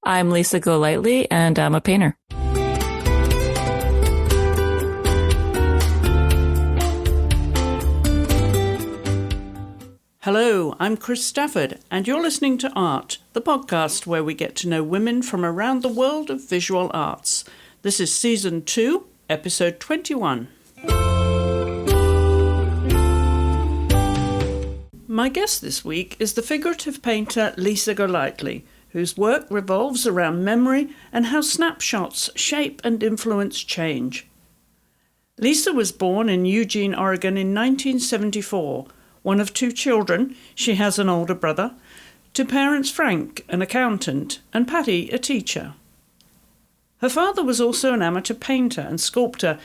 I'm Lisa Golightly, and I'm a painter. Hello, I'm Chris Stafford, and you're listening to AART, the podcast where we get to know women from around the world of visual arts. This is Season 2, Episode 21. My guest this week is the figurative painter Lisa Golightly, whose work revolves around memory and how snapshots shape and influence change. Lisa was born in Eugene, Oregon in 1974, one of two children, she has an older brother, to parents Frank, an accountant, and Patty, a teacher. Her father was also an amateur painter and sculptor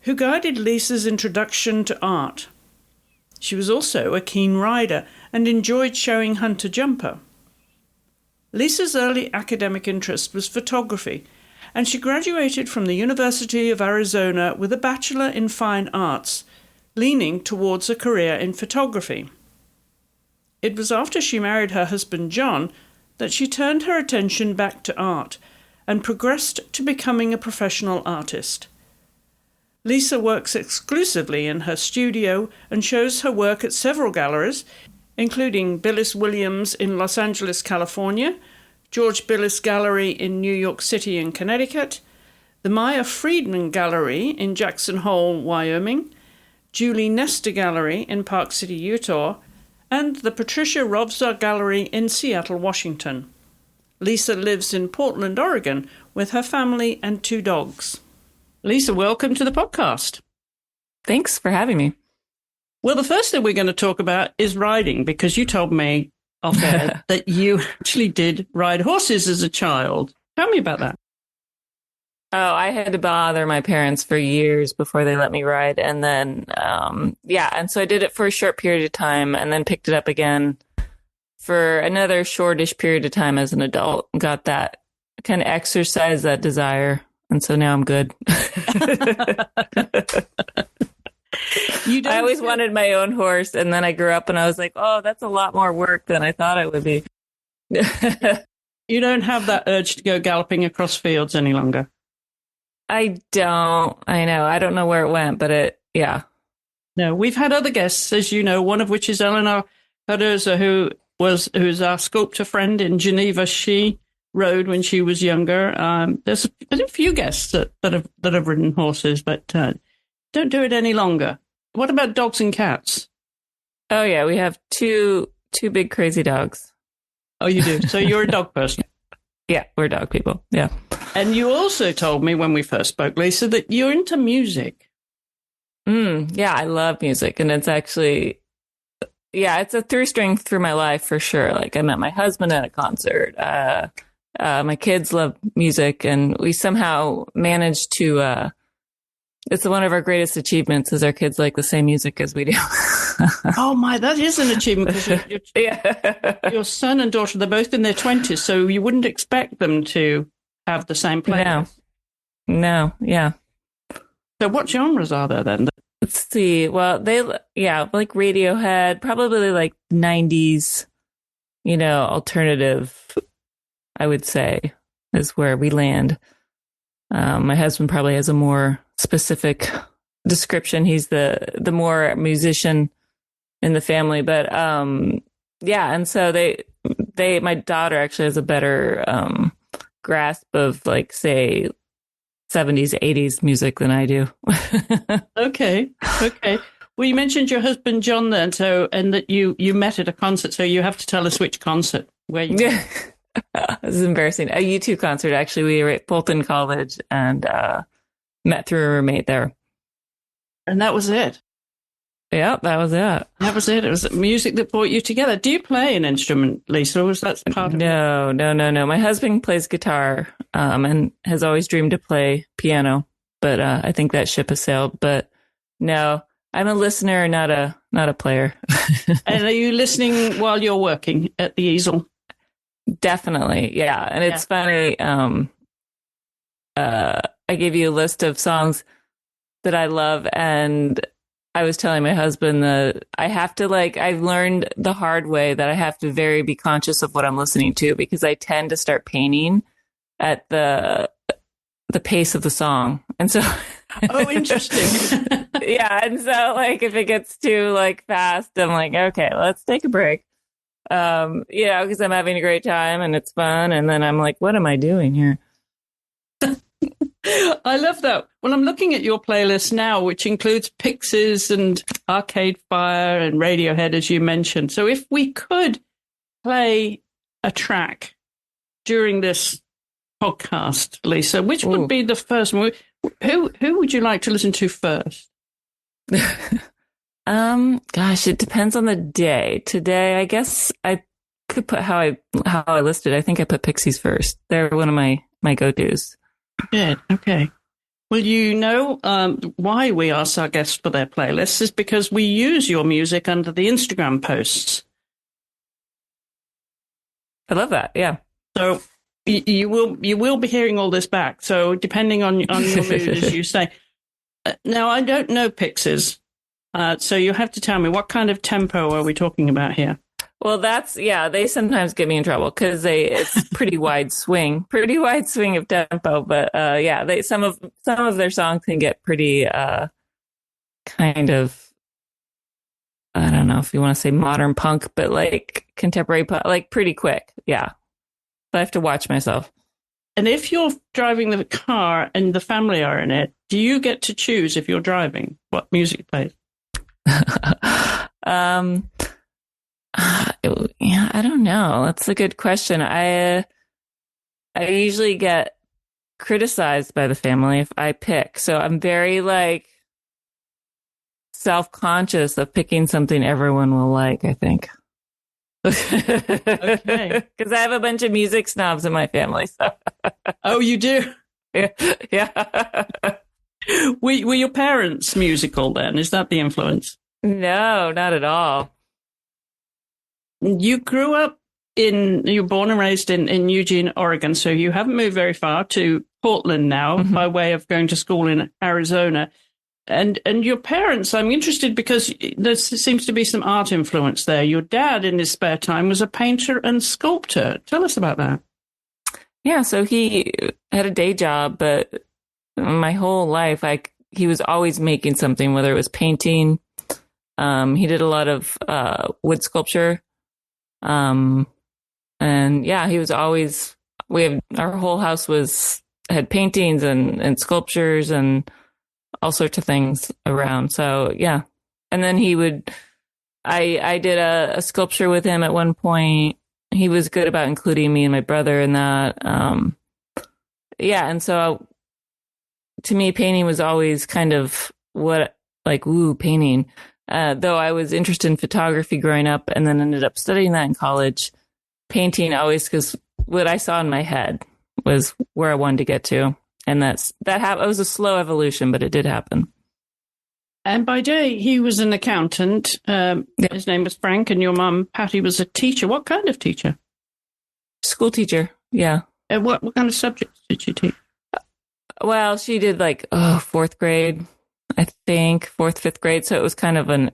who guided Lisa's introduction to art. She was also a keen rider and enjoyed showing hunter-jumper. Lisa's early academic interest was photography, and she graduated from the University of Arizona with a Bachelor in Fine Arts, leaning towards a career in photography. It was after she married her husband John that she turned her attention back to art and progressed to becoming a professional artist. Lisa works exclusively in her studio and shows her work at several galleries, including Billis Williams in Los Angeles, California, George Billis Gallery in New York City and Connecticut, the Maya Friedman Gallery in Jackson Hole, Wyoming, Julie Nestor Gallery in Park City, Utah, and the Patricia Rovza Gallery in Seattle, Washington. Lisa lives in Portland, Oregon, with her family and two dogs. Lisa, welcome to the podcast. Thanks for having me. Well, the first thing we're going to talk about is riding, because you told me off air that you actually did ride horses as a child. Tell me about that. Oh, I had to bother my parents for years before they let me ride. And then, and so I did it for a short period of time and then picked it up again for another shortish period of time as an adult. Got that kind of exercise, that desire. And so now I'm good. I always wanted my own horse. And then I grew up and I was like, oh, that's a lot more work than I thought it would be. You don't have that urge to go galloping across fields any longer. I don't. I know. I don't know where it went, but yeah. No, we've had other guests, as you know, one of which is Eleanor Cardoza, who's our sculptor friend in Geneva. She rode when she was younger. There's a few guests that have ridden horses, but don't do it any longer. What about dogs and cats? Oh, yeah. We have two big crazy dogs. Oh, you do? So you're a dog person? Yeah, we're dog people. Yeah. And you also told me when we first spoke, Lisa, that you're into music. Yeah, I love music. And it's actually, it's a through string through my life for sure. Like I met my husband at a concert. My kids love music, and we somehow managed to, it's one of our greatest achievements is our kids like the same music as we do. Oh my, that is an achievement, because your son and daughter, they're both in their 20s, so you wouldn't expect them to have the same playlist. No, yeah. So what genres are there then? Let's see. Well, like Radiohead, probably like 90s, alternative, I would say, is where we land. My husband probably has a more specific description. He's the more musician in the family, but and so my daughter actually has a better grasp of, like, say 70s 80s music than I do. Okay Well, you mentioned your husband John then, and that you met at a concert, so you have to tell us which concert where you This is embarrassing. A U2 concert, actually. We were at Fulton College and met through a roommate there. And that was it? Yeah, that was it. That was it. It was music that brought you together. Do you play an instrument, Lisa, or was that part of it? No. My husband plays guitar and has always dreamed to play piano, but I think that ship has sailed. But no, I'm a listener, not a player. And are you listening while you're working at the easel? Definitely, yeah. And it's funny. I gave you a list of songs that I love, and I was telling my husband that I have to, I've learned the hard way that I have to be conscious of what I'm listening to, because I tend to start painting at the pace of the song. And so Oh, interesting. yeah, and so like if it gets too like fast, I'm like, okay, let's take a break. Because I'm having a great time and it's fun, and then I'm like, what am I doing here? I love that. Well, I'm looking at your playlist now, which includes Pixies and Arcade Fire and Radiohead, as you mentioned. So if we could play a track during this podcast, Lisa, which would be the first one? Who would you like to listen to first? Gosh, it depends on the day. Today, I guess I could put how I listed. I think I put Pixies first. They're one of my go-tos. Good. Okay. Well, you know why we ask our guests for their playlists is because we use your music under the Instagram posts. I love that. Yeah. So you will be hearing all this back. So depending on your mood, as you say. Now, I don't know Pixies, so you have to tell me what kind of tempo are we talking about here? Well, they sometimes get me in trouble because it's pretty wide swing of tempo. But some of their songs can get pretty kind of, I don't know if you want to say modern punk, but like contemporary punk, like pretty quick. Yeah. So I have to watch myself. And if you're driving the car and the family are in it, do you get to choose if you're driving what music plays? I don't know. That's a good question. I usually get criticized by the family if I pick. So I'm very like self-conscious of picking something everyone will like, I think. Okay. Because I have a bunch of music snobs in my family. So. Oh, you do? Yeah. Were your parents musical then? Is that the influence? No, not at all. You were born and raised in Eugene, Oregon, so you haven't moved very far to Portland now by way of going to school in Arizona. And your parents, I'm interested because there seems to be some art influence there. Your dad, in his spare time, was a painter and sculptor. Tell us about that. Yeah, so he had a day job, but my whole life, he was always making something, whether it was painting. He did a lot of wood sculpture. And yeah, he was always, our whole house had paintings and sculptures and all sorts of things around. So yeah. And then I did a sculpture with him at one point. He was good about including me and my brother in that. Yeah. And so to me, painting was always kind of painting. Though I was interested in photography growing up and then ended up studying that in college, painting always, because what I saw in my head was where I wanted to get to. And it was a slow evolution, but it did happen. And by day, he was an accountant. His name was Frank, and your mum, Patty, was a teacher. What kind of teacher? School teacher, yeah. What kind of subjects did she teach? Well, she did fourth grade. I think fourth, fifth grade. So it was kind of an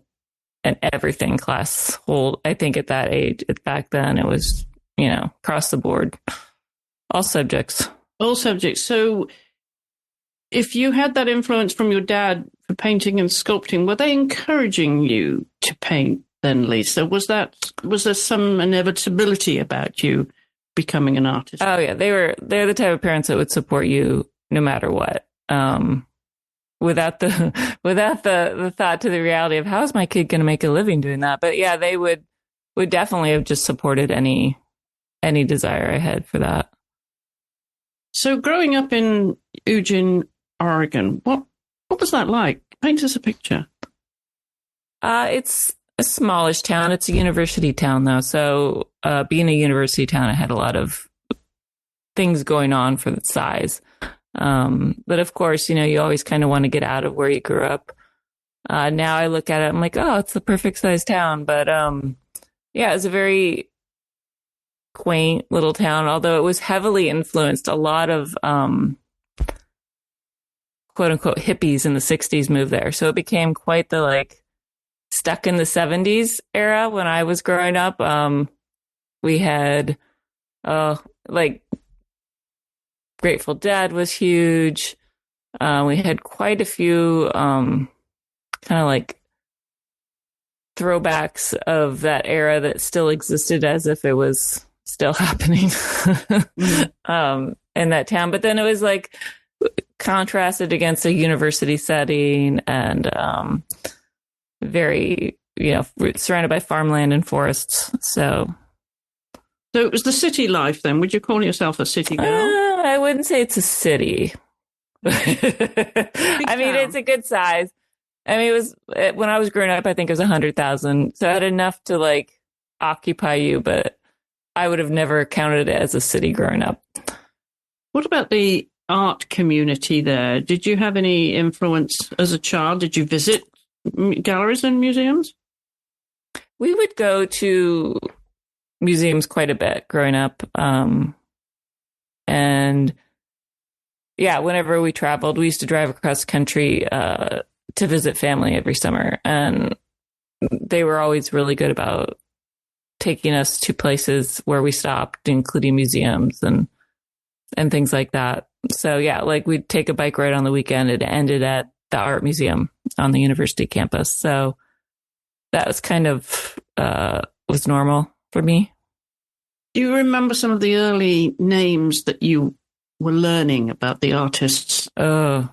everything class. I think at that age, back then, it was, across the board, all subjects. All subjects. So if you had that influence from your dad for painting and sculpting, were they encouraging you to paint then, Lisa? Was there some inevitability about you becoming an artist? Oh yeah, they're the type of parents that would support you no matter what. Without the thought to the reality of how is my kid going to make a living doing that. But yeah, they would definitely have just supported any desire I had for that. So growing up in Eugene, Oregon, what was that like? Paint us a picture. It's a smallish town. It's a university town though. So being a university town, it had a lot of things going on for the size. But of course, you always kind of want to get out of where you grew up. Now I look at it, I'm like, oh, it's the perfect sized town. But, yeah, it's a very quaint little town, although it was heavily influenced. A lot of, quote unquote hippies in the 60s moved there. So it became quite the stuck in the 70s era when I was growing up. We had, Grateful Dead was huge. We had quite a few kind of like throwbacks of that era that still existed as if it was still happening in that town. But then it was like contrasted against a university setting and very, surrounded by farmland and forests. So it was the city life then. Would you call yourself a city girl? I wouldn't say it's a city. I mean, it's a good size. I mean, it was when I was growing up, I think it was 100,000. So I had enough to like occupy you, but I would have never counted it as a city growing up. What about the art community there? Did you have any influence as a child? Did you visit galleries and museums? We would go to museums quite a bit growing up. And yeah, whenever we traveled, we used to drive across country to visit family every summer. And they were always really good about taking us to places where we stopped, including museums and things like that. So yeah, like we'd take a bike ride on the weekend. It ended at the art museum on the university campus. So that was kind of was normal for me. Do you remember some of the early names that you were learning about the artists? Oh,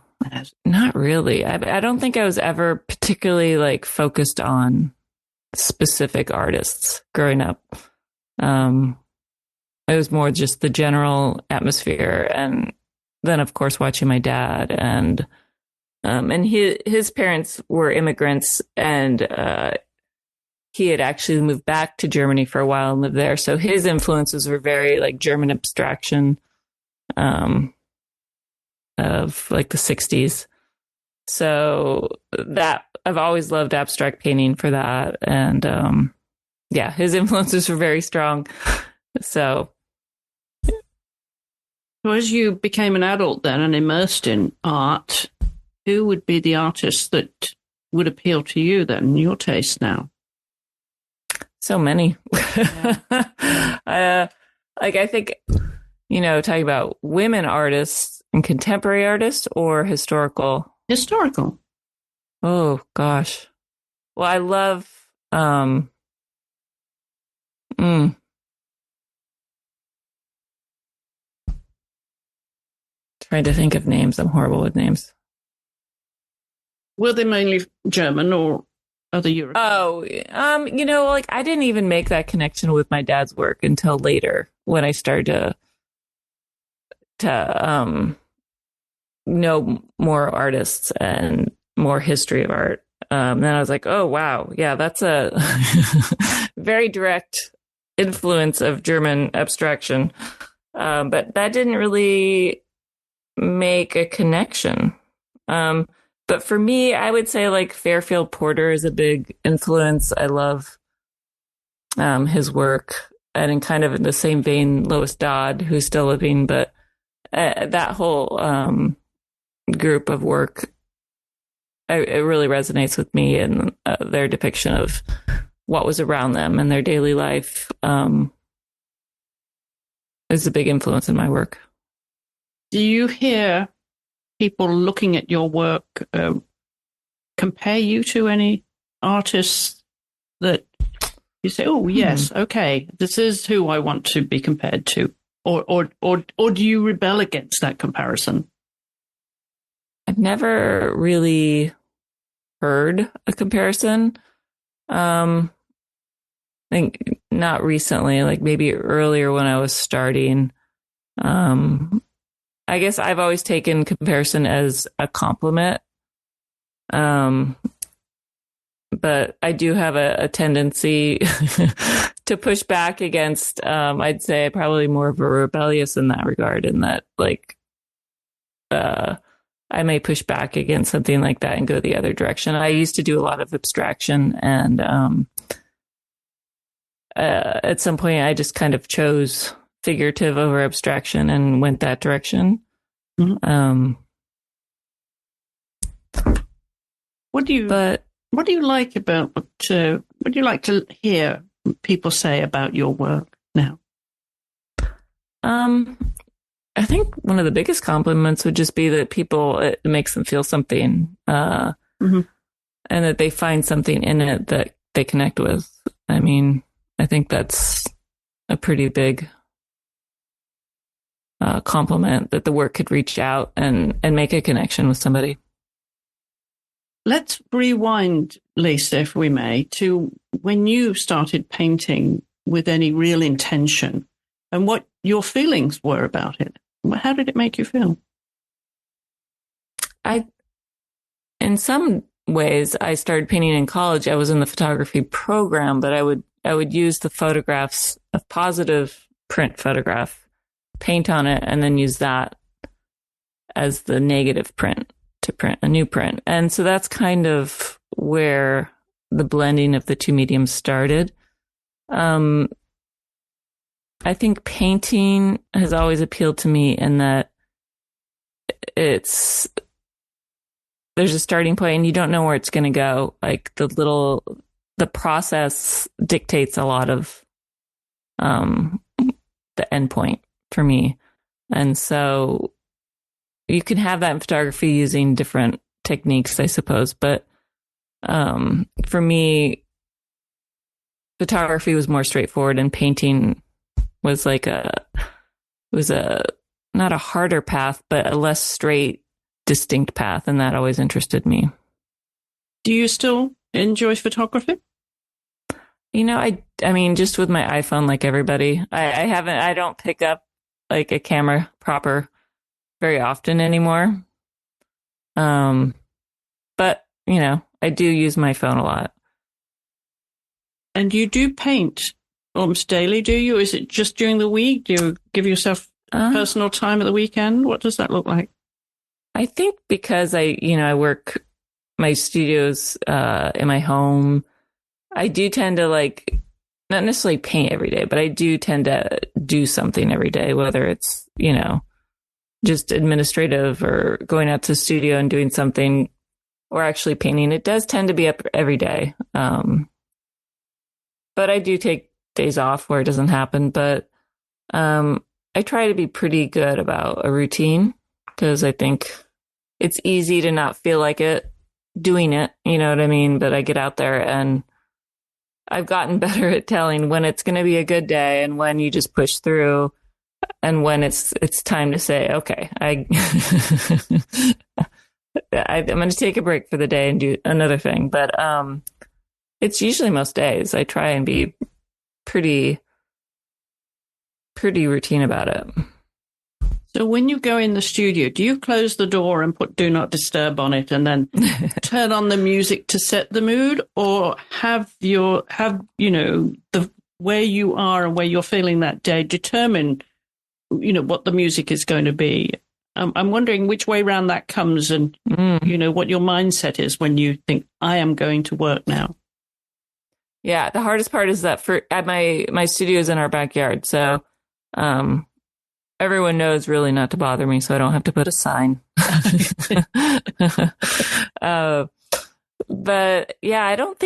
not really. I don't think I was ever particularly like focused on specific artists growing up. It was more just the general atmosphere, and then of course watching my dad and his parents were immigrants, and he had actually moved back to Germany for a while and lived there. So his influences were very like German abstraction of like the 60s. So that I've always loved abstract painting for that. And yeah, his influences were very strong. So as you became an adult then and immersed in art, who would be the artists that would appeal to you then, your taste now? So many. Yeah. Like I think, talking about women artists and contemporary artists or historical? Historical. Oh gosh. Well, I love trying to think of names. I'm horrible with names. Were they mainly German or other Europe? Oh, like I didn't even make that connection with my dad's work until later when I started to know more artists and more history of art. Then I was like, oh, wow. Yeah, that's a very direct influence of German abstraction. But that didn't really make a connection. But for me, I would say like Fairfield Porter is a big influence. I love his work. And in kind of in the same vein, Lois Dodd, who's still living, but that whole group of work, it really resonates with me, and their depiction of what was around them and their daily life is a big influence in my work. Do you hear people looking at your work compare you to any artists that you say, oh, yes, okay, this is who I want to be compared to? Or do you rebel against that comparison? I've never really heard a comparison. I think not recently, like maybe earlier when I was starting. I guess I've always taken comparison as a compliment. But I do have a tendency to push back against, I'd say probably more of a rebellious in that regard, in that like, I may push back against something like that and go the other direction. I used to do a lot of abstraction, and at some point I just kind of chose figurative over abstraction and went that direction. Mm-hmm. What do you like about what do you like to hear people say about your work now? I think one of the biggest compliments would just be that it makes them feel something, and that they find something in it that they connect with. I mean, I think that's a pretty big compliment, that the work could reach out and make a connection with somebody. Let's rewind, Lisa, if we may, to when you started painting with any real intention and what your feelings were about it. How did it make you feel? In some ways, I started painting in college. I was in the photography program, but I would use the photographs, a positive print photograph, paint on it, and then use that as the negative print to print a new print. And so that's kind of where the blending of the two mediums started. I think painting has always appealed to me in that there's a starting point and you don't know where it's going to go. Like the process dictates a lot of the end point for me. And so you can have that in photography using different techniques, I suppose. But for me, photography was more straightforward, and painting was like not a harder path, but a less straight, distinct path. And that always interested me. Do you still enjoy photography? I mean, just with my iPhone, like everybody, I don't pick up like a camera proper very often anymore. But I do use my phone a lot. And you do paint almost daily, do you? Is it just during the week? Do you give yourself personal time at the weekend? What does that look like? I think because I work my studios in my home, I do tend to not necessarily paint every day, but I do tend to do something every day, whether it's, just administrative or going out to the studio and doing something or actually painting. It does tend to be up every day. But I do take days off where it doesn't happen. But I try to be pretty good about a routine, because I think it's easy to not feel like doing it. You know what I mean? But I get out there, and I've gotten better at telling when it's going to be a good day and when you just push through, and when it's time to say, okay, I'm going to take a break for the day and do another thing. But it's usually most days. I try and be pretty routine about it. So when you go in the studio, do you close the door and put do not disturb on it and then turn on the music to set the mood, or have the where you are and where you're feeling that day determine what the music is going to be? I'm wondering which way round that comes, and what your mindset is when you think, I am going to work now. Yeah, the hardest part is that at my studio is in our backyard, so everyone knows really not to bother me, so I don't have to put a sign. But yeah, I don't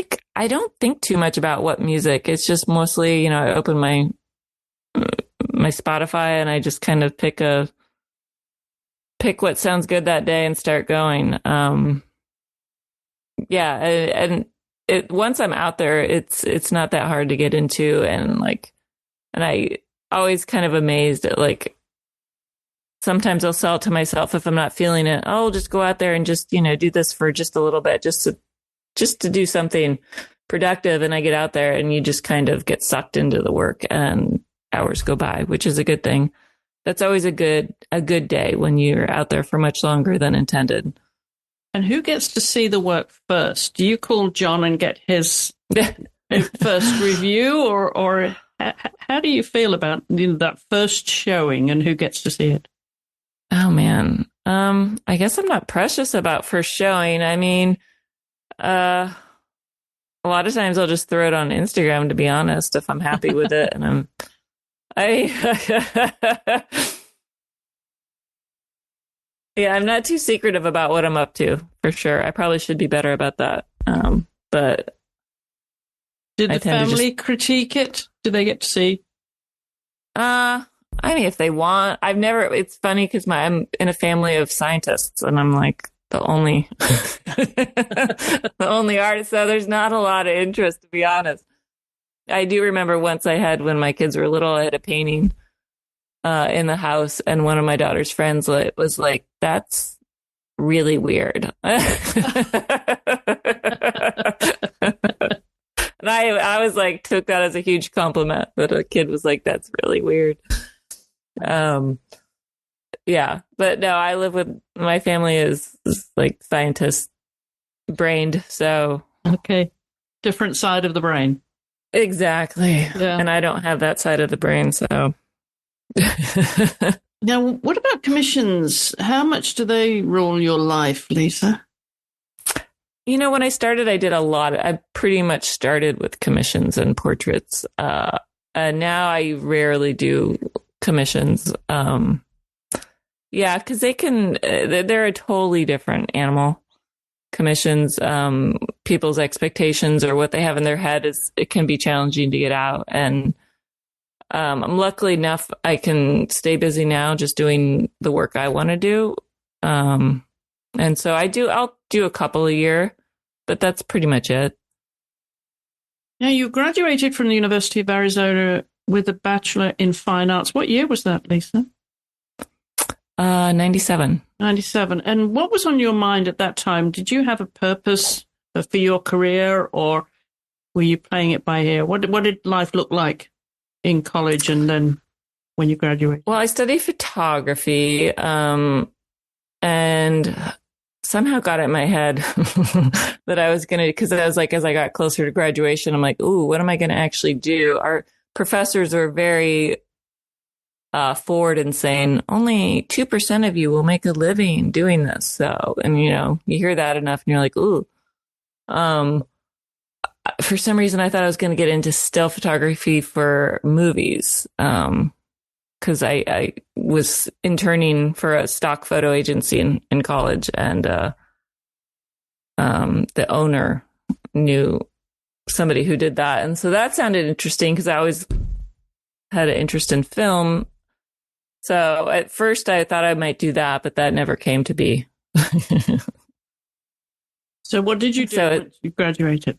think too much about what music. It's just mostly, I open my Spotify and I just kind of pick what sounds good that day and start going. Yeah, and once I'm out there, it's not that hard to get into, and I always kind of amazed at sometimes I'll sell it to myself if I'm not feeling it. I'll just go out there and just, do this for just a little bit, just to do something productive. And I get out there and you just kind of get sucked into the work and hours go by, which is a good thing. That's always a good day when you're out there for much longer than intended. And who gets to see the work first? Do you call John and get his first review, or how do you feel about that first showing and who gets to see it? Oh man. I guess I'm not precious about first showing. I mean, a lot of times I'll just throw it on Instagram, to be honest, if I'm happy with it. And yeah, I'm not too secretive about what I'm up to, for sure. I probably should be better about that. But did the family critique it? Did they get to see? I mean, if they want, it's funny because I'm in a family of scientists and I'm like the only, the only artist. So there's not a lot of interest, to be honest. I do remember once when my kids were little, I had a painting in the house, and one of my daughter's friends was like, "That's really weird." And I was like, took that as a huge compliment that a kid was like, "That's really weird." Yeah, but no, I live with my family is like scientist brained, so okay, different side of the brain. Exactly. Yeah. And I don't have that side of the brain, so. Now, what about commissions? How much do they rule your life, Lisa? When I started, I did a lot. I pretty much started with commissions and portraits. And now I rarely do commissions. Yeah, because they're a totally different animal. Commissions, people's expectations or what they have in their head it can be challenging to get out. And I'm luckily enough I can stay busy now just doing the work I want to do. And so I'll do a couple a year, but that's pretty much it. Now, you graduated from the University of Arizona with a Bachelor in Fine Arts. What year was that, Lisa? 97. 97. And what was on your mind at that time? Did you have a purpose for your career, or were you playing it by ear? What did life look like in college and then when you graduated? Well, I studied photography, and somehow got it in my head that I was going to, because I was like, as I got closer to graduation, I'm like, ooh, what am I going to actually do? Our professors were very forward and saying only 2% of you will make a living doing this. So, and you hear that enough and you're like, ooh. For some reason, I thought I was going to get into still photography for movies. Because I was interning for a stock photo agency in college, and the owner knew somebody who did that. And so that sounded interesting because I always had an interest in film. So at first I thought I might do that, but that never came to be. So what did you do once you graduated?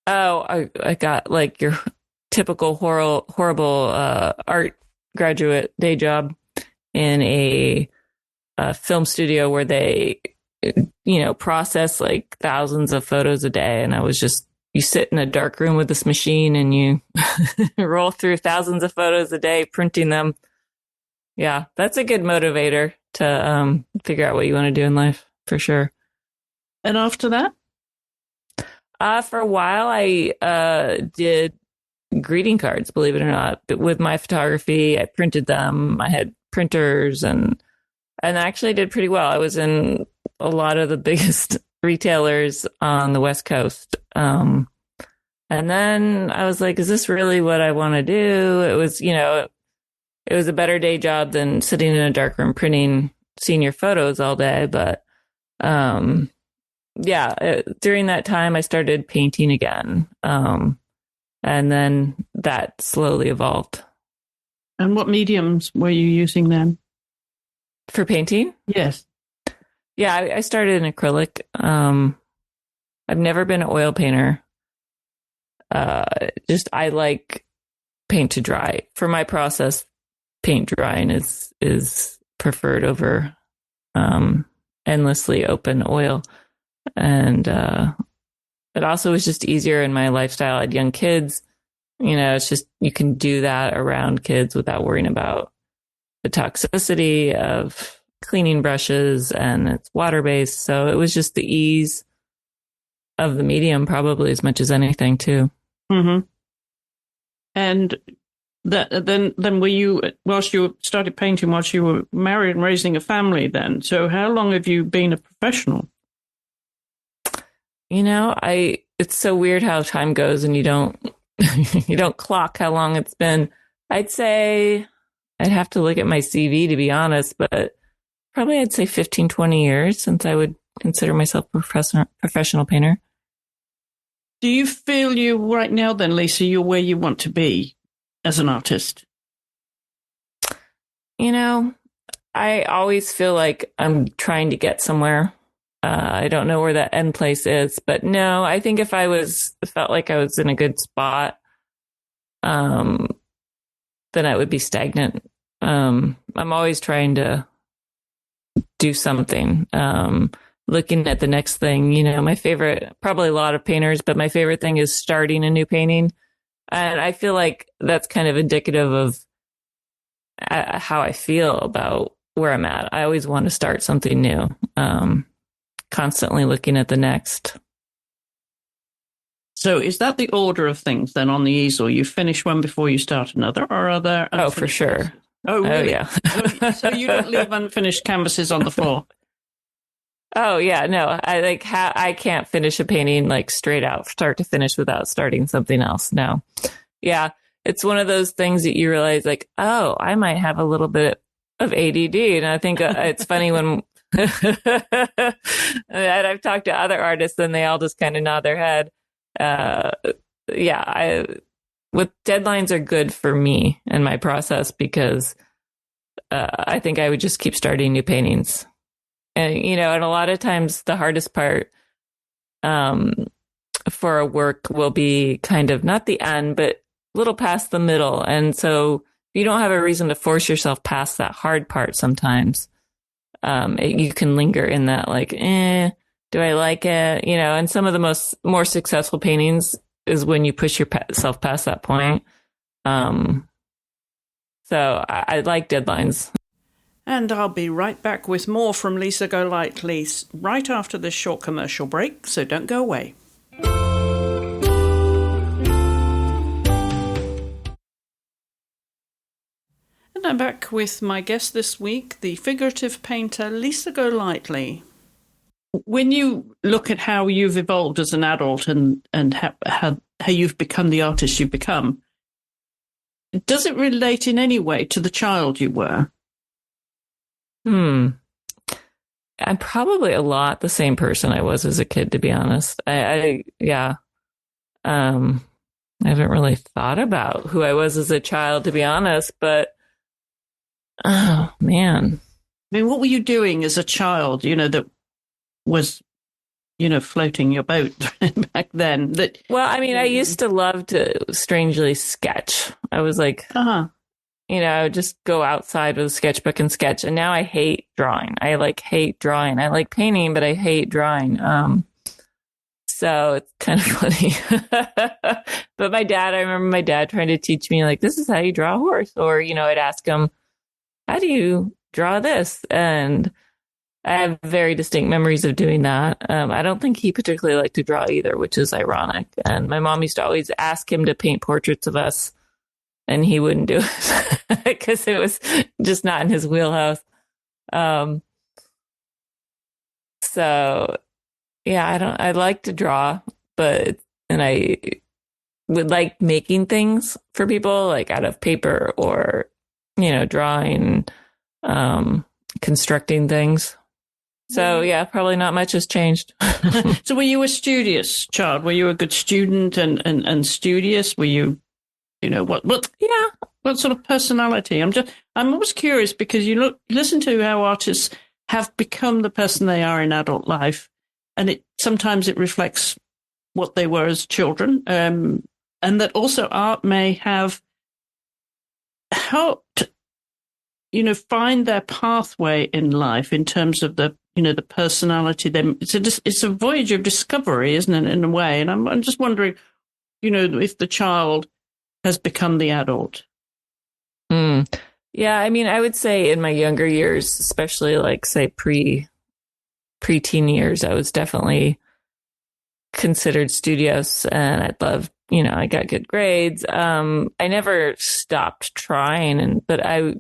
Oh, I got like your typical horrible art graduate day job in a film studio where they, process like thousands of photos a day. And I was you sit in a dark room with this machine and you roll through thousands of photos a day, printing them. Yeah, that's a good motivator to figure out what you want to do in life, for sure. And after that? For a while, I did greeting cards, believe it or not. But with my photography, I printed them. I had printers and actually I did pretty well. I was in a lot of the biggest retailers on the West Coast. And then I was like, is this really what I want to do? It was, it was a better day job than sitting in a dark room printing senior photos all day. But during that time, I started painting again. And then that slowly evolved. And what mediums were you using then? For painting? Yes. Yeah, I started in acrylic. I've never been an oil painter. I like paint to dry. For my process, paint drying is preferred over endlessly open oil. And it also was just easier in my lifestyle. I had young kids. It's just you can do that around kids without worrying about the toxicity of cleaning brushes, and it's water-based. So it was just the ease of the medium probably as much as anything too. Mm-hmm. And then were you, whilst you started painting, whilst you were married and raising a family then? So how long have you been a professional? It's so weird how time goes and you don't clock how long it's been. I'd say I'd have to look at my CV to be honest, but probably I'd say 15, 20 years since I would consider myself a professional painter. Do you feel you right now then, Lisa, you're where you want to be as an artist? I always feel like I'm trying to get somewhere. I don't know where that end place is, but no, I think if I felt like I was in a good spot, then I would be stagnant. I'm always trying to do something. Looking at the next thing, my favorite, probably a lot of painters, but my favorite thing is starting a new painting. And I feel like that's kind of indicative of how I feel about where I'm at. I always want to start something new, constantly looking at the next. So is that the order of things then on the easel? You finish one before you start another, or are there? Oh, for sure. Canvases? Oh, really? Oh, yeah. So you don't leave unfinished canvases on the floor? Oh, yeah. No, I can't finish a painting like straight out, start to finish without starting something else. No. Yeah. It's one of those things that you realize like, oh, I might have a little bit of ADD. And I think it's funny when and I've talked to other artists and they all just kind of nod their head. With deadlines are good for me and my process because I think I would just keep starting new paintings. And, and a lot of times the hardest part for a work will be kind of not the end, but a little past the middle. And so you don't have a reason to force yourself past that hard part sometimes. You can linger in that like, do I like it? And some of the more successful paintings is when you push yourself past that point. So I like deadlines. And I'll be right back with more from Lisa Golightly right after this short commercial break, so don't go away. And I'm back with my guest this week, the figurative painter Lisa Golightly. When you look at how you've evolved as an adult and how you've become the artist you've become, does it relate in any way to the child you were? I'm probably a lot the same person I was as a kid, to be honest. I haven't really thought about who I was as a child, to be honest, but oh man. I mean, what were you doing as a child, that was, floating your boat back then? I used to love to strangely sketch. I was like, I would just go outside with a sketchbook and sketch. And now I hate drawing. I hate drawing. I like painting, but I hate drawing. So it's kind of funny. But I remember my dad trying to teach me like, this is how you draw a horse. Or, I'd ask him, how do you draw this? And I have very distinct memories of doing that. I don't think he particularly liked to draw either, which is ironic. And my mom used to always ask him to paint portraits of us. And he wouldn't do it because it was just not in his wheelhouse. I like to draw, and I would like making things for people like out of paper or, drawing, constructing things. So probably not much has changed. So were you a studious child? Were you a good student and studious? Were you, what sort of personality? I'm always curious because listen to how artists have become the person they are in adult life, and sometimes it reflects what they were as children, and that also art may have helped, find their pathway in life in terms of the personality. It's a voyage of discovery, isn't it, in a way? And I'm just wondering, if the child has become the adult. Yeah, I would say in my younger years, especially like say pre-teen years, I was definitely considered studious and I loved, I got good grades. I never stopped trying but I,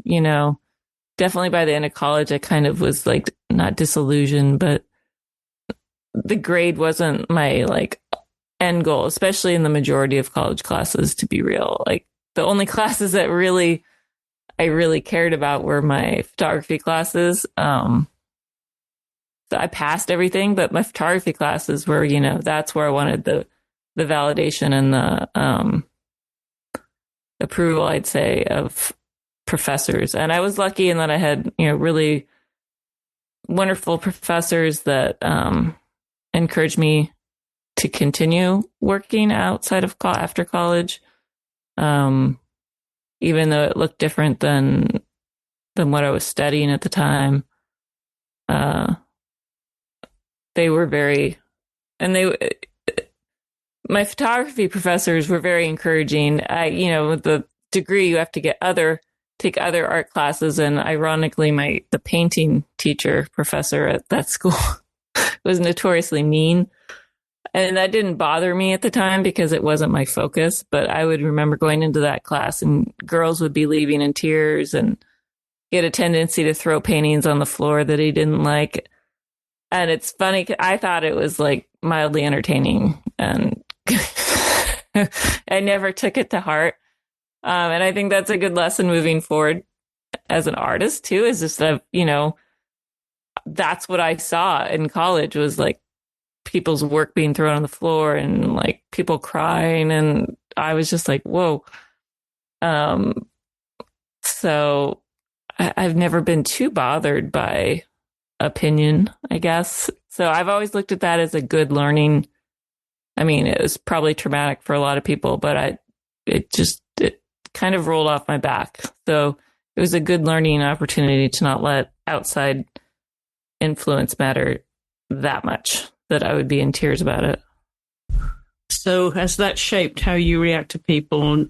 definitely by the end of college, I kind of was like not disillusioned, but the grade wasn't my like end goal, especially in the majority of college classes, to be real. Like the only classes that I really cared about were my photography classes. So I passed everything, but my photography classes were, that's where I wanted the validation and the approval, I'd say, of professors. And I was lucky in that I had, really wonderful professors that encouraged me to continue working outside of after college, even though it looked different than what I was studying at the time. They were my photography professors were very encouraging. With the degree, you have to take other art classes. And ironically, the painting professor at that school was notoriously mean. And that didn't bother me at the time because it wasn't my focus. But I would remember going into that class and girls would be leaving in tears, and he had a tendency to throw paintings on the floor that he didn't like. And it's funny, I thought it was like mildly entertaining, and I never took it to heart. And I think that's a good lesson moving forward as an artist too, is just that, that's what I saw in college, was like people's work being thrown on the floor and like people crying. And I was just like, whoa. So I've never been too bothered by opinion, I guess. So I've always looked at that as a good learning. I mean, it was probably traumatic for a lot of people, but it kind of rolled off my back. So it was a good learning opportunity to not let outside influence matter that much that I would be in tears about it. So has that shaped how you react to people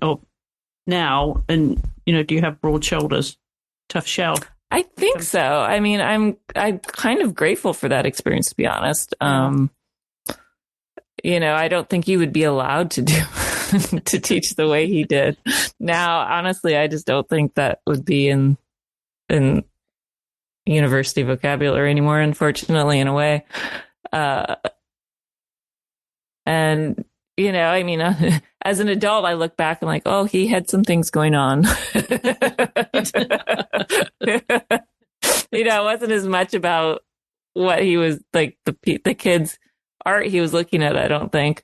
now? And, do you have broad shoulders, tough shell? I think so. I mean, I'm kind of grateful for that experience, to be honest. I don't think you would be allowed to to teach the way he did. Now, honestly, I just don't think that would be in university vocabulary anymore, unfortunately, in a way. And, I mean, as an adult, I look back and like, oh, he had some things going on. It wasn't as much about what he was like, the kids' art he was looking at, I don't think.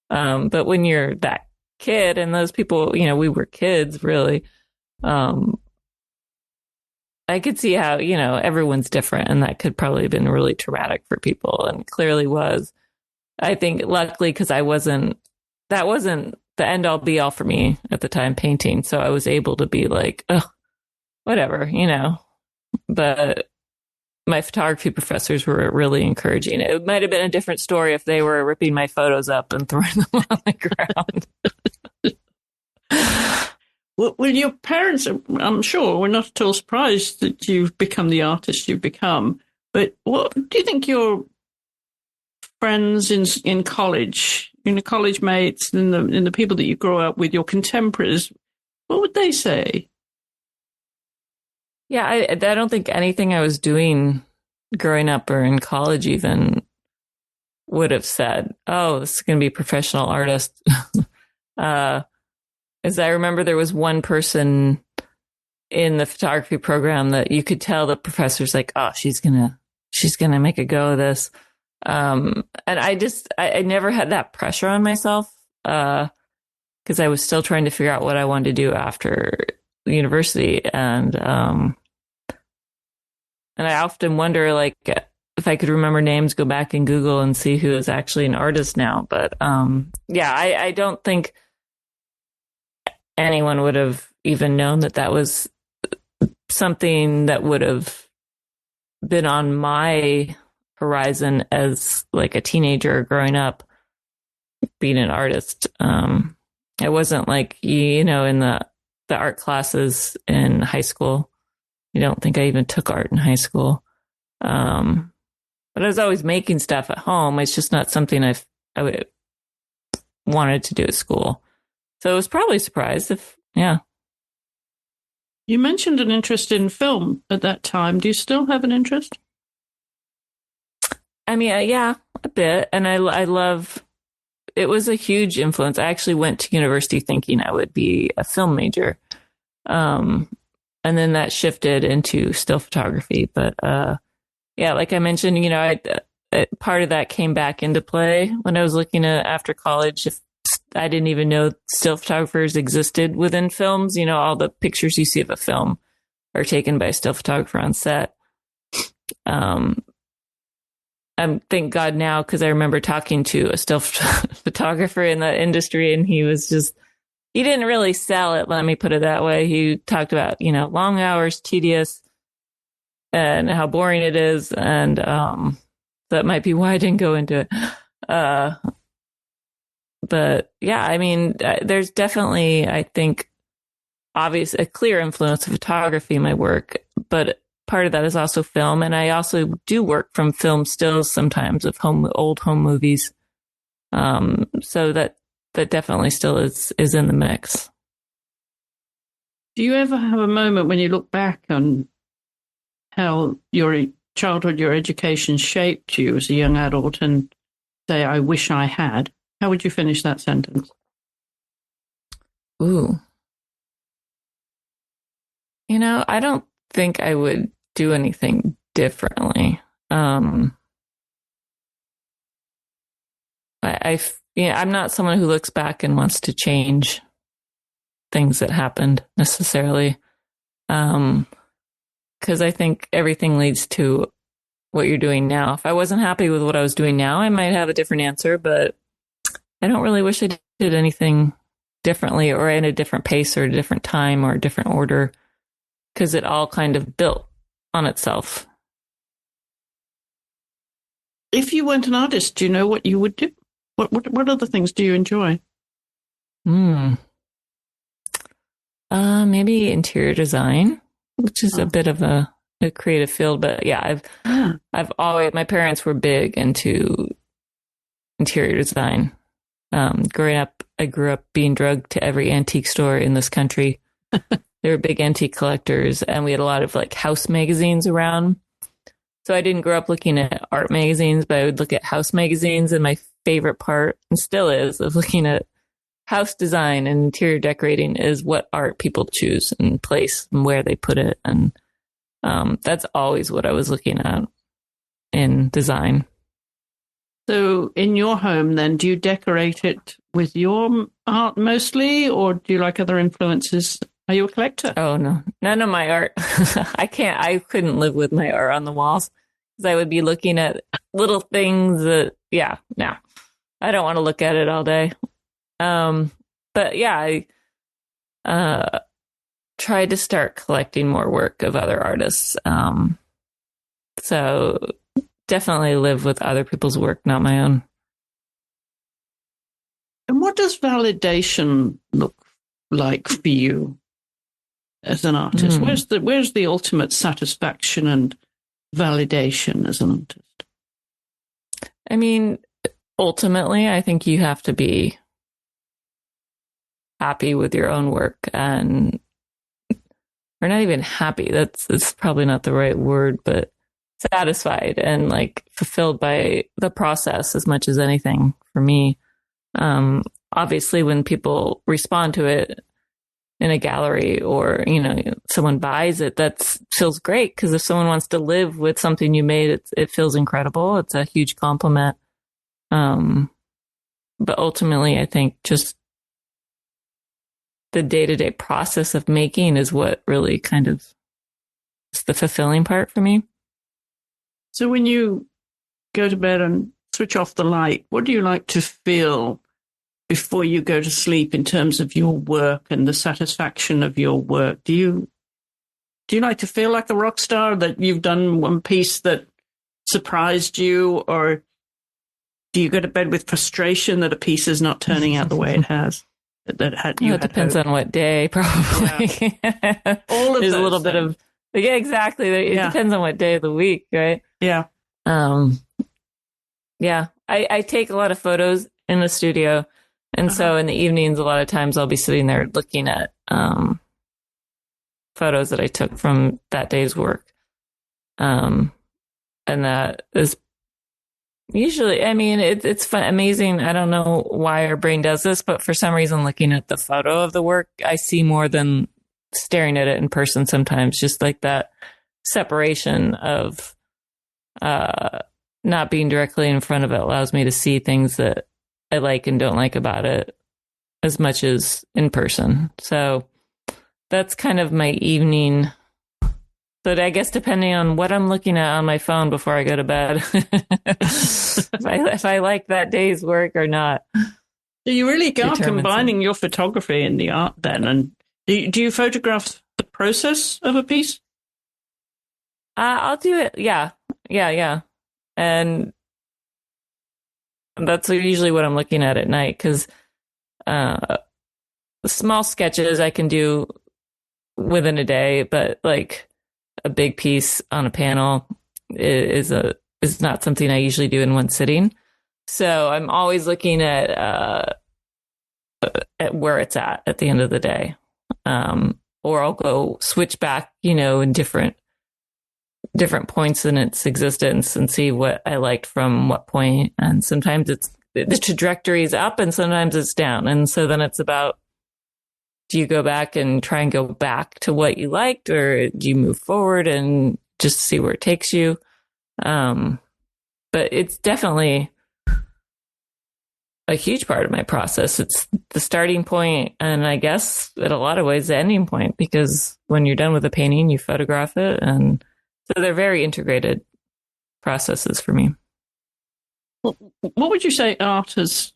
But when you're that kid, and those people, we were kids, really. I could see how, everyone's different, and that could probably have been really traumatic for people, and clearly was. I think luckily, because that wasn't the end all be all for me at the time, painting. So I was able to be like, oh, whatever, but my photography professors were really encouraging. It might have been a different story if they were ripping my photos up and throwing them on the ground. Well, your parents, I'm sure, were not at all surprised that you've become the artist you've become. But what do you think your friends in college, college mates, and the people that you grow up with, your contemporaries, what would they say? Yeah, I don't think anything I was doing growing up or in college even would have said, oh, this is going to be a professional artist. As I remember, there was one person in the photography program that you could tell the professor's like, oh, she's gonna make a go of this. And I never had that pressure on myself, because I was still trying to figure out what I wanted to do after university. And I often wonder, like, if I could remember names, go back and Google and see who is actually an artist now. But I don't think anyone would have even known that was something that would have been on my horizon as like a teenager growing up, being an artist. It wasn't like, in the art classes in high school. I don't think I even took art in high school. But I was always making stuff at home. It's just not something I would wanted to do at school. So I was probably surprised yeah. You mentioned an interest in film at that time. Do you still have an interest? I mean, yeah, a bit. And I love, it was a huge influence. I actually went to university thinking I would be a film major. And then that shifted into still photography. But yeah, like I mentioned, part of that came back into play when I was looking at after college, if I didn't even know still photographers existed within films. You know, all the pictures you see of a film are taken by a still photographer on set. Thank God now, because I remember talking to a still photographer in that industry, and he didn't really sell it, let me put it that way. He talked about, you know, long hours, tedious, and how boring it is. And that might be why I didn't go into it. But yeah, I mean, there's definitely, I think, a clear influence of photography in my work, but part of that is also film. And I also do work from film stills sometimes of old home movies. So that definitely still is in the mix. Do you ever have a moment when you look back on how your childhood, your education shaped you as a young adult and say, I wish I had? How would you finish that sentence? Ooh. You know, I don't think I would do anything differently. I'm not someone who looks back and wants to change things that happened necessarily. Because I think everything leads to what you're doing now. If I wasn't happy with what I was doing now, I might have a different answer, but I don't really wish I did anything differently or in a different pace or a different time or a different order, because it all kind of built on itself. If you weren't an artist, do you know what you would do? What other things do you enjoy? Maybe interior design, which is a bit of a creative field, but yeah, I've always, my parents were big into interior design. Growing up, I grew up being drugged to every antique store in this country. They were big antique collectors, and we had a lot of like house magazines around. So I didn't grow up looking at art magazines, but I would look at house magazines. And my favorite part, and still is, of looking at house design and interior decorating is what art people choose and place and where they put it. And that's always what I was looking at in design. So in your home, then, do you decorate it with your art mostly, or do you like other influences? Are you a collector? Oh, no. None of my art. I couldn't live with my art on the walls, because I would be looking at little things that, no, I don't want to look at it all day. But yeah, I tried to start collecting more work of other artists. So definitely live with other people's work, not my own. And what does validation look like for you as an artist? Where's the ultimate satisfaction and validation as an artist? I mean, ultimately, I think you have to be happy with your own work, or not even happy. That's probably not the right word, but satisfied and like fulfilled by the process as much as anything for me. Obviously, when people respond to it in a gallery or, someone buys it, that feels great, because if someone wants to live with something you made, it feels incredible. It's a huge compliment. But ultimately, I think just the day-to-day process of making is what really kind of is the fulfilling part for me. So when you go to bed and switch off the light, what do you like to feel before you go to sleep in terms of your work and the satisfaction of your work? Do you like to feel like a rock star, that you've done one piece that surprised you, or do you go to bed with frustration that a piece is not turning out the way it has? It depends on what day, probably. Yeah. All of there's a little bit of exactly. It depends on what day of the week, right? Yeah. Yeah. I take a lot of photos in the studio, and so in the evenings, a lot of times I'll be sitting there looking at photos that I took from that day's work, and that is usually, I mean, it's fun, amazing. I don't know why our brain does this, but for some reason, looking at the photo of the work, I see more than staring at it in person sometimes. Just like that separation of not being directly in front of it allows me to see things that I like and don't like about it as much as in person. So that's kind of my evening. But I guess depending on what I'm looking at on my phone before I go to bed, if I like that day's work or not. So you really are combining your photography and the art then. And do you photograph the process of a piece? I'll do it. Yeah. And that's usually what I'm looking at night, because small sketches I can do within a day, but like a big piece on a panel is not something I usually do in one sitting. So I'm always looking at where it's at the end of the day. Or I'll go switch back, in different points in its existence and see what I liked from what point. And sometimes the trajectory is up and sometimes it's down. And so then it's about, do you go back and try and go back to what you liked, or do you move forward and just see where it takes you? But it's definitely a huge part of my process. It's the starting point, and I guess in a lot of ways the ending point, because when you're done with a painting, you photograph it. And so they're very integrated processes for me. What would you say art has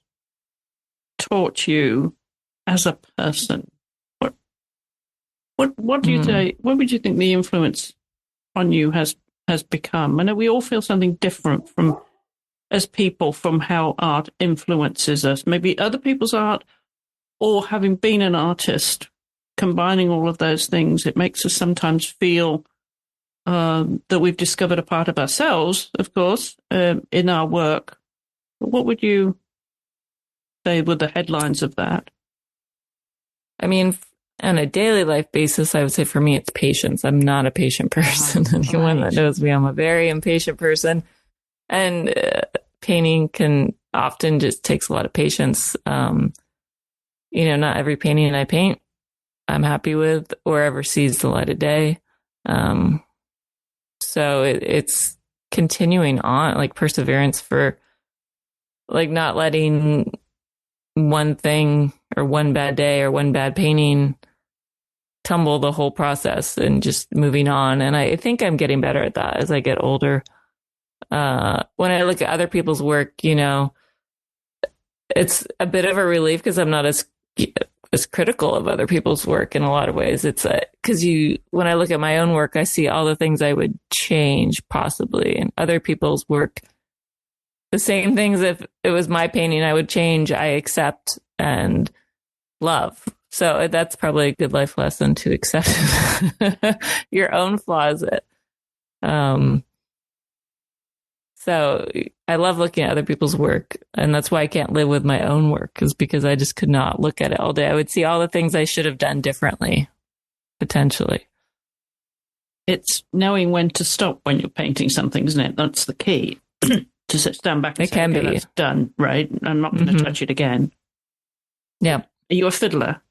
taught you as a person? What do you say? What would you think the influence on you has become? I know we all feel something different as people from how art influences us. Maybe other people's art, or having been an artist, combining all of those things, it makes us sometimes feel that we've discovered a part of ourselves, of course, in our work. But what would you say were the headlines of that? I mean, on a daily life basis, I would say for me, it's patience. I'm not a patient person. Anyone that knows me, I'm a very impatient person. And painting can often just takes a lot of patience. Not every painting I paint, I'm happy with or ever sees the light of day. So it's continuing on, like perseverance for like not letting one thing or one bad day or one bad painting tumble the whole process, and just moving on. And I think I'm getting better at that as I get older. When I look at other people's work, it's a bit of a relief because I'm not as critical of other people's work in a lot of ways. It's because when I look at my own work, I see all the things I would change possibly, and other people's work, the same things. If it was my painting, I would change, I accept and love. So that's probably a good life lesson, to accept your own flaws. So I love looking at other people's work, and that's why I can't live with my own work, is because I just could not look at it all day. I would see all the things I should have done differently, potentially. It's knowing when to stop when you're painting something, isn't it? That's the key. To stand back and say, okay, that's done, right? I'm not going to touch it again. Yeah. Are you a fiddler?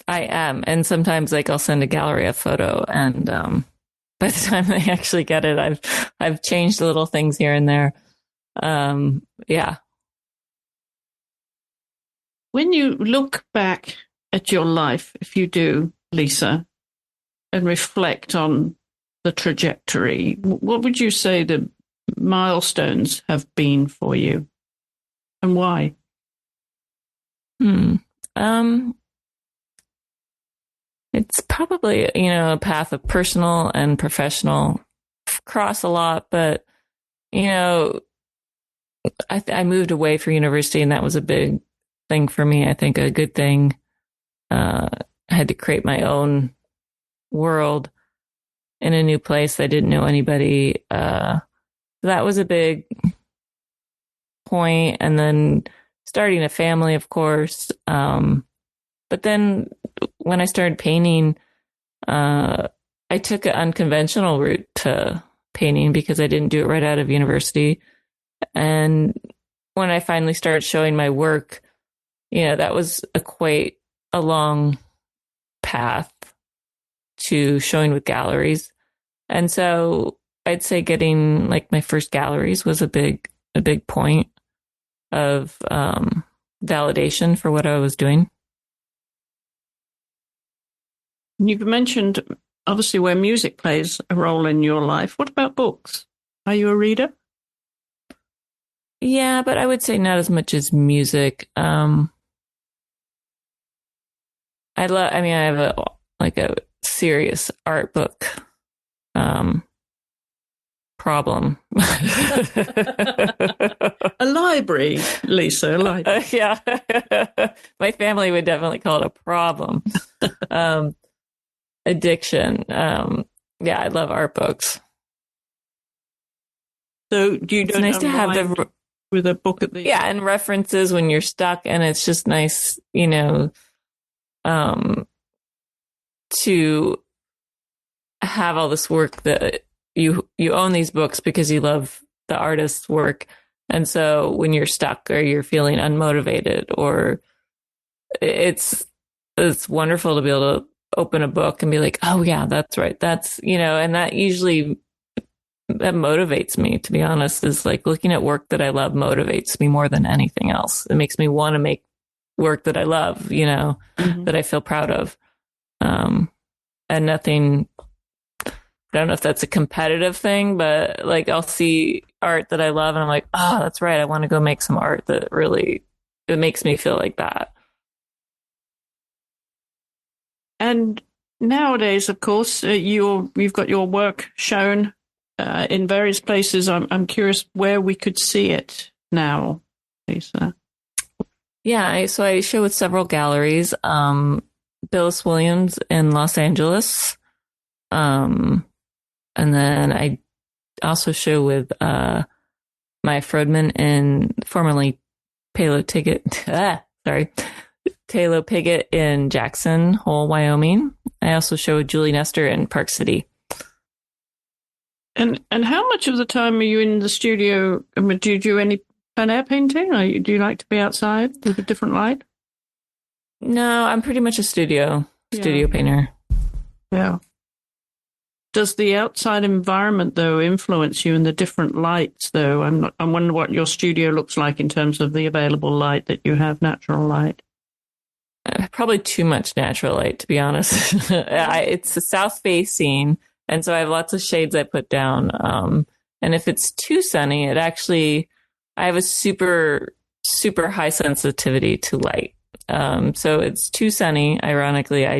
I am. And sometimes I'll send a gallery a photo, and by the time they actually get it, I've changed little things here and there. Yeah. When you look back at your life, if you do, Lisa, and reflect on the trajectory, what would you say the milestones have been for you, and why? It's probably, a path of personal and professional cross a lot, but, I moved away for university, and that was a big thing for me. I think a good thing. I had to create my own world in a new place. I didn't know anybody. That was a big point. And then starting a family, of course. But then when I started painting, I took an unconventional route to painting because I didn't do it right out of university. And when I finally started showing my work, that was quite a long path to showing with galleries. And so I'd say getting my first galleries was a big point. of validation for what I was doing. You've mentioned, obviously, where music plays a role in your life. What about books? Are you a reader? Yeah, but I would say not as much as music. I have a serious art book problem. A library, Lisa, a library. Yeah. My family would definitely call it a problem. Addiction. Yeah, I love art books. So do you it's nice to have with a book at the and references when you're stuck, and it's just nice, to have all this work that you own these books because you love the artist's work. And so when you're stuck or you're feeling unmotivated, or it's wonderful to be able to open a book and be like, oh yeah, that's right. That's, and that motivates me, to be honest. Is like looking at work that I love motivates me more than anything else. It makes me want to make work that I love, that I feel proud of. And nothing, I don't know if that's a competitive thing, but like I'll see art that I love and I'm like, oh, that's right. I want to go make some art that really, it makes me feel like that. And nowadays, of course, you've got your work shown in various places. I'm curious where we could see it now, Lisa. Yeah, so I show with several galleries. Billis Williams in Los Angeles. And then I also show with Maya Frodman in formerly Taylor Piggott in Jackson Hole, Wyoming. I also show with Julie Nestor in Park City. And how much of the time are you in the studio? I mean, do you do any plein air painting? Do you like to be outside with a different light? No, I'm pretty much a studio painter. Yeah. Does the outside environment, though, influence you in the different lights, though? I wonder what your studio looks like in terms of the available light that you have, natural light. Probably too much natural light, to be honest. It's a south facing, and so I have lots of shades I put down. And if it's too sunny, I have a super, super high sensitivity to light. So it's too sunny. Ironically, I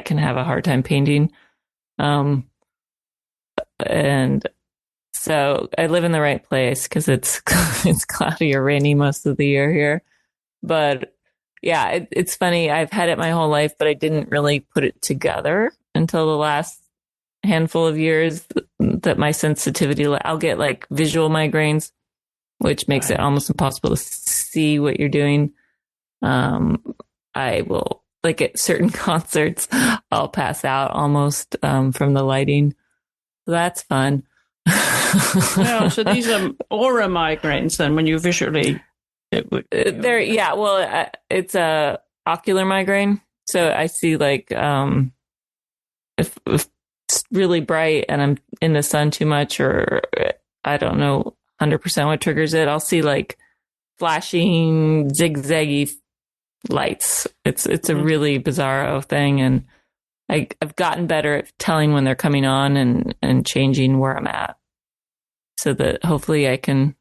can have a hard time painting. And so I live in the right place because it's cloudy or rainy most of the year here. But yeah, it's funny. I've had it my whole life, but I didn't really put it together until the last handful of years that my sensitivity, I'll get like visual migraines, which makes it almost impossible to see what you're doing. I will, like at certain concerts, I'll pass out almost from the lighting. So that's fun. Yeah, so these are aura migraines then when you visually... it's a ocular migraine. So I see like if it's really bright and I'm in the sun too much, or I don't know 100% what triggers it, I'll see like flashing zigzaggy lights. It's a really bizarro thing, and I've gotten better at telling when they're coming on and changing where I'm at so that hopefully I can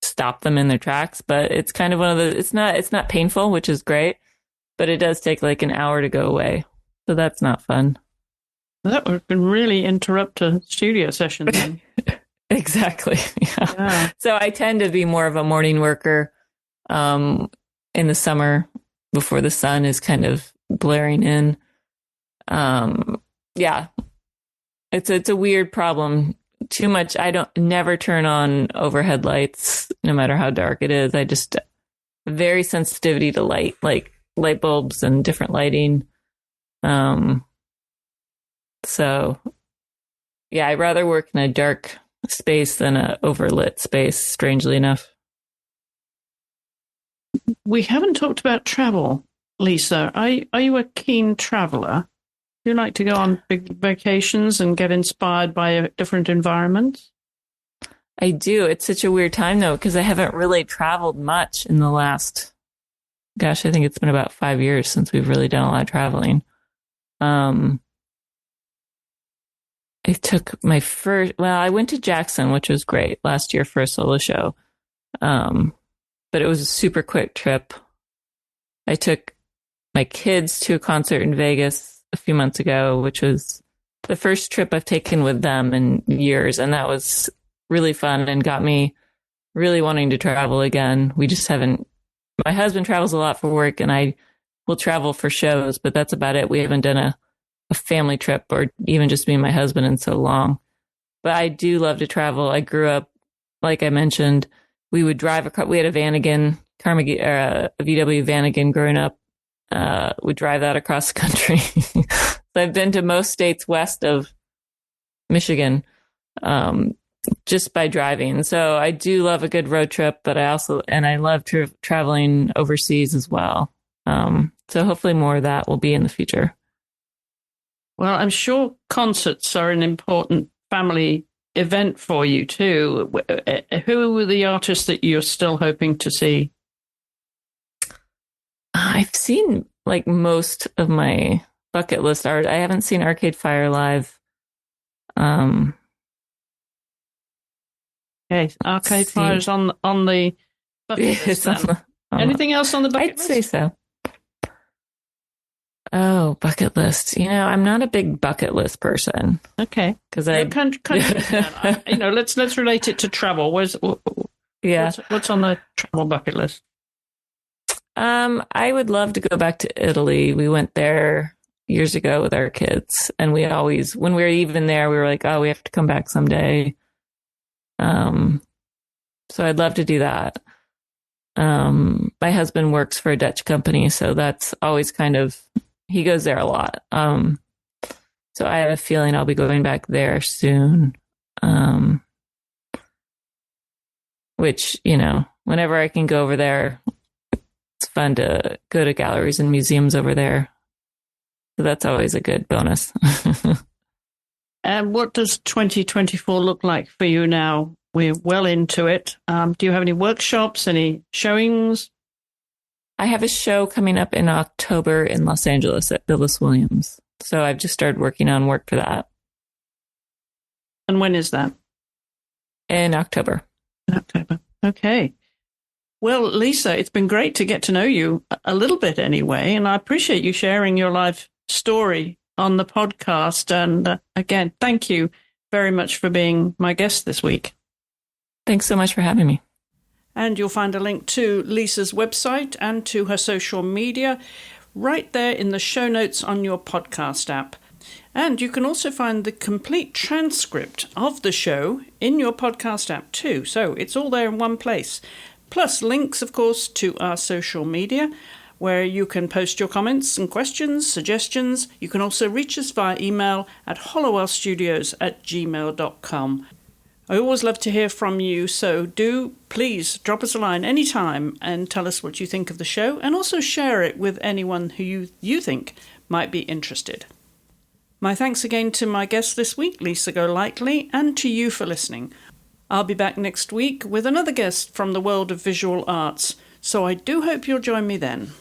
stop them in their tracks. But it's kind of one of the, it's not painful, which is great, but it does take like an hour to go away. So that's not fun. That would really interrupt a studio session then. Exactly. Yeah. So I tend to be more of a morning worker in the summer before the sun is kind of blaring in. Yeah, it's a weird problem. Too much. I don't never turn on overhead lights, no matter how dark it is. I just very sensitivity to light, like light bulbs and different lighting. So yeah, I'd rather work in a dark space than a overlit space, strangely enough. We haven't talked about travel, Lisa. Are you a keen traveler? Do you like to go on big vacations and get inspired by different environments? I do. It's such a weird time though, because I haven't really traveled much in the last, gosh, I think it's been about 5 years since we've really done a lot of traveling. I took my I went to Jackson, which was great last year for a solo show. But it was a super quick trip. I took my kids to a concert in Vegas a few months ago, which was the first trip I've taken with them in years. And that was really fun and got me really wanting to travel again. We just haven't, my husband travels a lot for work and I will travel for shows, but that's about it. We haven't done a family trip or even just me and my husband in so long. But I do love to travel. I grew up, like I mentioned, we would drive across, we had a Vanagon, a VW Vanagon growing up. We'd drive that across the country. So I've been to most states west of Michigan, just by driving. So I do love a good road trip, but I love traveling overseas as well. So hopefully more of that will be in the future. Well, I'm sure concerts are an important family event for you too. Who are the artists that you're still hoping to see? I've seen like most of my bucket list art. I haven't seen Arcade Fire live. Okay, Arcade Fire is on the bucket list. Anything else on the bucket list? I'd say so. Oh, bucket list. I'm not a big bucket list person. Okay, because let's relate it to travel. What's on the travel bucket list? I would love to go back to Italy. We went there years ago with our kids, and we always, when we were even there, we were like, oh, we have to come back someday. So I'd love to do that. My husband works for a Dutch company, so that's always he goes there a lot. So I have a feeling I'll be going back there soon. Which, whenever I can go over there, it's fun to go to galleries and museums over there. So that's always a good bonus. And what does 2024 look like for you now? We're well into it. Do you have any workshops, any showings? I have a show coming up in October in Los Angeles at Billis Williams. So I've just started working on work for that. And when is that? In October. Okay. Well, Lisa, it's been great to get to know you a little bit anyway. And I appreciate you sharing your life story on the podcast. And again, thank you very much for being my guest this week. Thanks so much for having me. And you'll find a link to Lisa's website and to her social media right there in the show notes on your podcast app. And you can also find the complete transcript of the show in your podcast app too. So it's all there in one place. Plus links, of course, to our social media where you can post your comments and questions, suggestions. You can also reach us via email at hollowellstudios@gmail.com. I always love to hear from you, so do please drop us a line anytime and tell us what you think of the show, and also share it with anyone who you think might be interested. My thanks again to my guest this week, Lisa Golightly, and to you for listening. I'll be back next week with another guest from the world of visual arts, so I do hope you'll join me then.